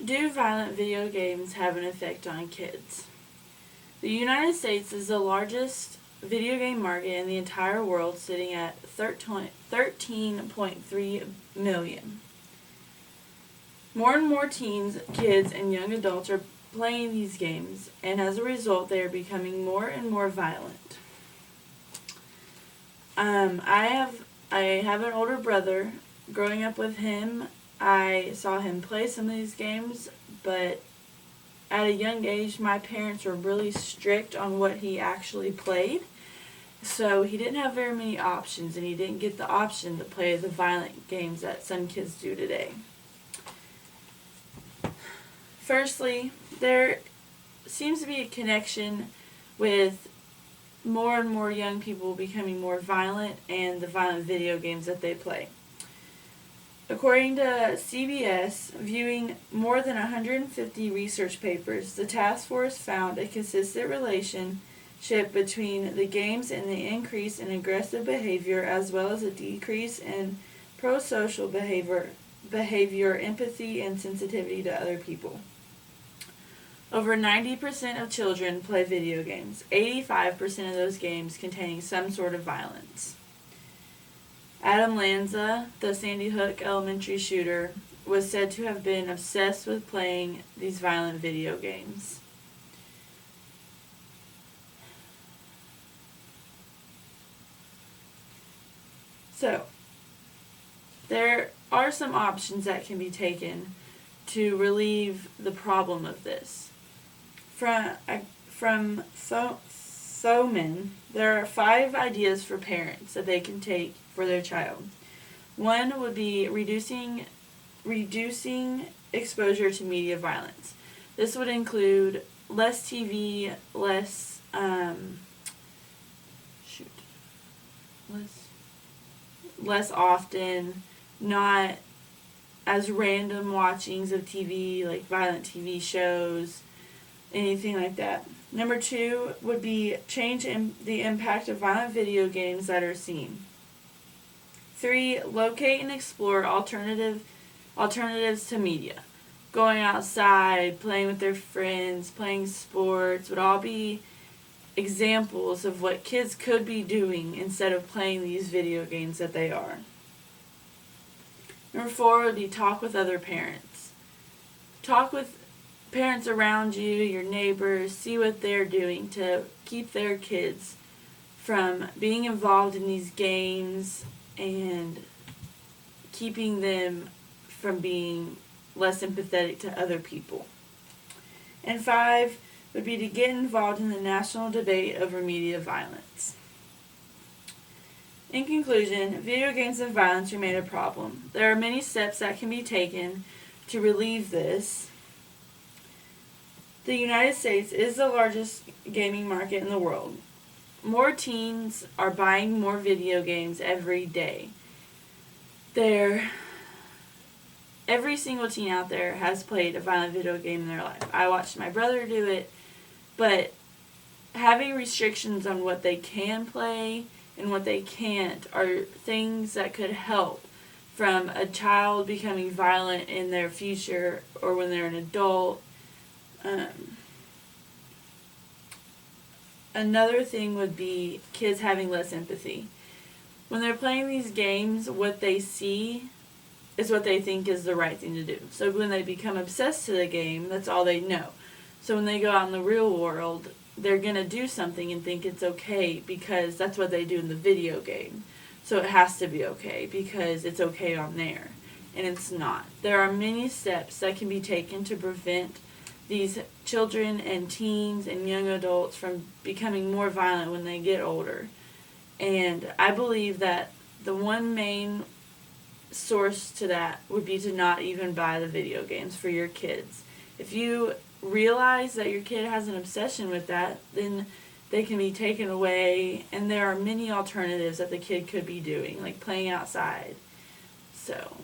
Do violent video games have an effect on kids? The United States is the largest video game market in the entire world, sitting at 13.3 million. More and more teens, kids, and young adults are playing these games, and as a result, they are becoming more and more violent. I have an older brother. Growing up with him, I saw him play some of these games, but at a young age, my parents were really strict on what he actually played. So he didn't have very many options, and he didn't get the option to play the violent games that some kids do today. Firstly, there seems to be a connection with more and more young people becoming more violent and the violent video games that they play. According to CBS, viewing more than 150 research papers, the task force found a consistent relationship between the games and the increase in aggressive behavior, as well as a decrease in pro-social behavior, empathy, and sensitivity to other people. Over 90% of children play video games, 85% of those games containing some sort of violence. Adam Lanza, the Sandy Hook elementary shooter, was said to have been obsessed with playing these violent video games. So, there are some options that can be taken to relieve the problem of this. From Thoman, there are 5 ideas for parents that they can take for their child. One would be reducing exposure to media violence. This would include less TV, less often, not as random watchings of TV, like violent TV shows, anything like that. Number 2 would be change the impact of violent video games that are seen. 3, locate and explore alternatives to media. Going outside, playing with their friends, playing sports would all be examples of what kids could be doing instead of playing these video games that they are. Number 4 would be talk with other parents. Talk with parents around you, your neighbors, see what they're doing to keep their kids from being involved in these games and keeping them from being less empathetic to other people. And 5 would be to get involved in the national debate over media violence. In conclusion, video games and violence remain a problem. There are many steps that can be taken to relieve this. The United States is the largest gaming market in the world. More teens are buying more video games every day. Every single teen out there has played a violent video game in their life. I watched my brother do it, but having restrictions on what they can play and what they can't are things that could help from a child becoming violent in their future or when they're an adult. Another thing would be kids having less empathy. When they're playing these games, what they see is what they think is the right thing to do. So when they become obsessed to the game, that's all they know. So when they go out in the real world, they're going to do something and think it's okay because that's what they do in the video game. So it has to be okay because it's okay on there. And it's not. There are many steps that can be taken to prevent these children and teens and young adults from becoming more violent when they get older. And I believe that the one main source to that would be to not even buy the video games for your kids. If you realize that your kid has an obsession with that, then they can be taken away, and there are many alternatives that the kid could be doing, like playing outside. So